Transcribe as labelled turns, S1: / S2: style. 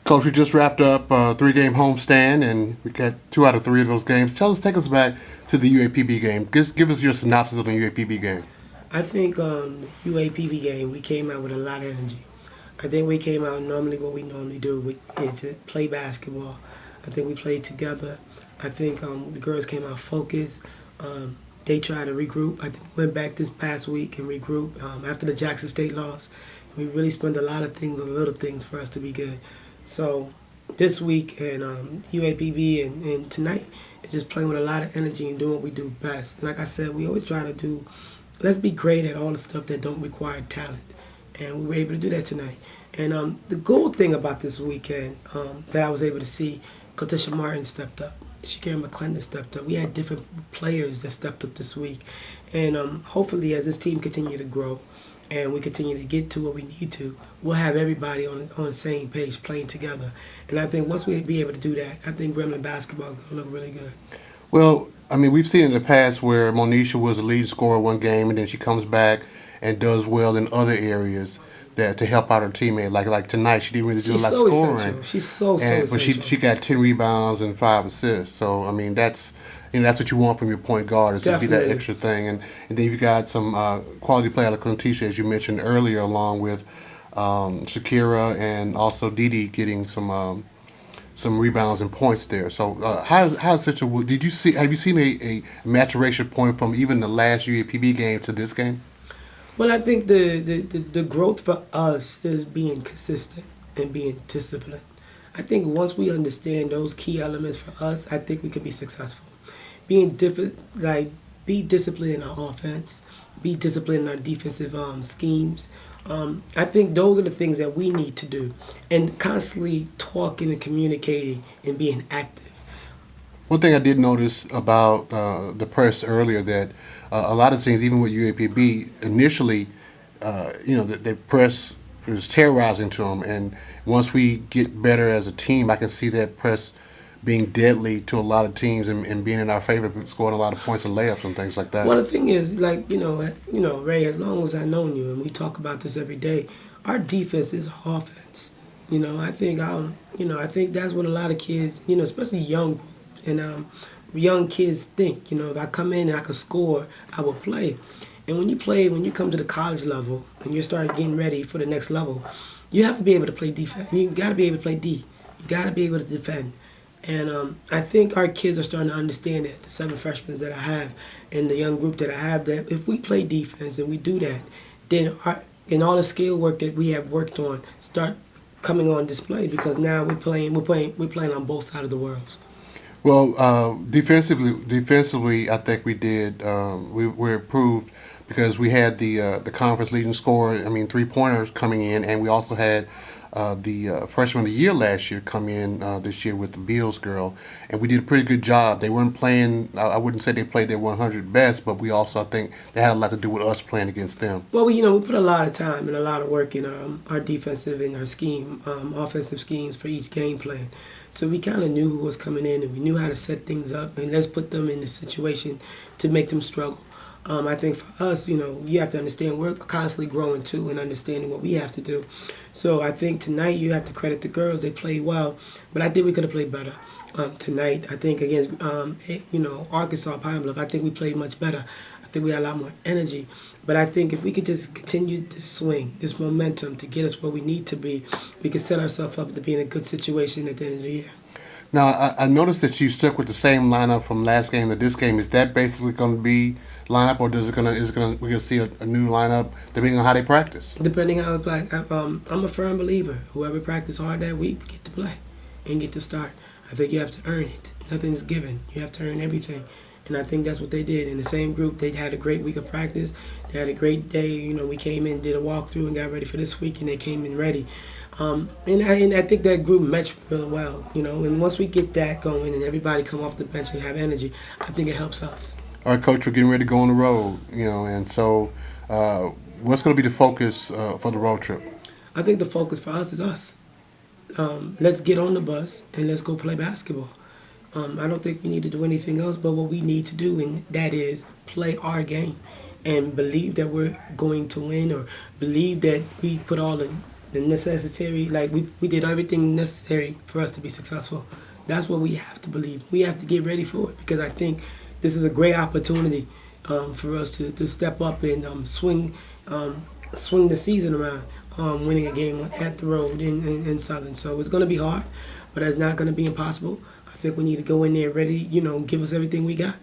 S1: Coach, we just wrapped up a three-game homestand, and we got 2 out of 3 of those games. Take us back to the UAPB game. Give us your synopsis of the UAPB game.
S2: I think the UAPB game, we came out with a lot of energy. I think we came out normally what we normally do, which is to play basketball. I think we played together. I think the girls came out focused. They tried to regroup. I think we went back this past week and regrouped after the Jackson State loss. We really spent a lot of things on little things for us to be good. So this week and UAPB and tonight is just playing with a lot of energy and doing what we do best. Like I said, we always try to do, let's be great at all the stuff that don't require talent. And we were able to do that tonight. And the cool thing about this weekend that I was able to see, Katisha Martin stepped up. Shakira McClendon stepped up. We had different players that stepped up this week. And hopefully as this team continue to grow and we continue to get to what we need to, we'll have everybody on the same page playing together. And I think once we be able to do that, I think Grambling basketball is going to look really good.
S1: Well, I mean, we've seen in the past where Monisha was the lead scorer one game, and then she comes back and does well in other areas that to help out her teammate. Like tonight, she didn't really do a lot of scoring.
S2: Essential. She's so
S1: But
S2: essential.
S1: she got 10 rebounds and 5 assists. So I mean, that's what you want from your point guard is to be that extra thing. And then you've got some quality play out of Clintisha, as you mentioned earlier, along with Shakira and also Didi getting some rebounds and points there. So how's such a have you seen a maturation point from even the last UAPB game to this game?
S2: Well, I think the growth for us is being consistent and being disciplined. I think once we understand those key elements for us, I think we could be successful. Be disciplined in our offense, be disciplined in our defensive schemes. I think those are the things that we need to do, and constantly talking and communicating and being active.
S1: One thing I did notice about the press earlier that a lot of teams, even with UAPB, initially, the press was terrorizing to them, and once we get better as a team, I can see that press being deadly to a lot of teams and being in our favor, scoring a lot of points and layups and things like that.
S2: Well, the thing is, Ray, as long as I've known you, and we talk about this every day, our defense is our offense. I think I think that's what a lot of kids, especially young and young kids think. If I come in and I can score, I will play. And when you come to the college level and you start getting ready for the next level, you have to be able to play defense. You got to be able to play D. You got to be able to defend. And I think our kids are starting to understand that, the 7 freshmen that I have and the young group that I have, that if we play defense and we do that, then all the skill work that we have worked on start coming on display, because now we're playing on both sides of the world.
S1: Well, defensively, I think we did. We improved because we had the conference leading scorer. I mean, 3-pointers coming in, and we also had the freshman of the year last year come in this year with the Bills girl, and we did a pretty good job. They weren't playing. I wouldn't say they played their 100 best, but we also, I think, they had a lot to do with us playing against them.
S2: Well, we put a lot of time and a lot of work in our defensive and our offensive schemes for each game plan. So we kind of knew who was coming in, and we knew how to set things up, and let's put them in a situation to make them struggle. I think for us, you have to understand we're constantly growing too and understanding what we have to do. So I think tonight you have to credit the girls. They played well, but I think we could have played better tonight. I think against, Arkansas, Pine Bluff, I think we played much better. I think we had a lot more energy. But I think if we could just continue this swing, this momentum to get us where we need to be, we could set ourselves up to be in a good situation at the end of the year.
S1: Now, I noticed that you stuck with the same lineup from last game to this game. Is that basically going to be lineup, or we're gonna see a new lineup depending on how they practice?
S2: Depending on how they play, I'm a firm believer. Whoever practiced hard that week get to play and get to start. I think you have to earn it. Nothing's given. You have to earn everything. And I think that's what they did. In the same group, they had a great week of practice. They had a great day. We came in, did a walkthrough, and got ready for this week, and they came in ready. And I think that group matched really well. And once we get that going and everybody come off the bench and have energy, I think it helps us.
S1: All right, Coach, we're getting ready to go on the road, and so what's going to be the focus for the road trip?
S2: I think the focus for us is us. Let's get on the bus and let's go play basketball. I don't think we need to do anything else but what we need to do, and that is play our game and believe that we're going to win, or believe that we put all the the necessary, like we did everything necessary for us to be successful. That's what we have to believe. We have to get ready for it because I think this is a great opportunity for us to step up and swing the season around, winning a game at the road in Southern. So it's going to be hard, but it's not going to be impossible. I think we need to go in there ready, give us everything we got.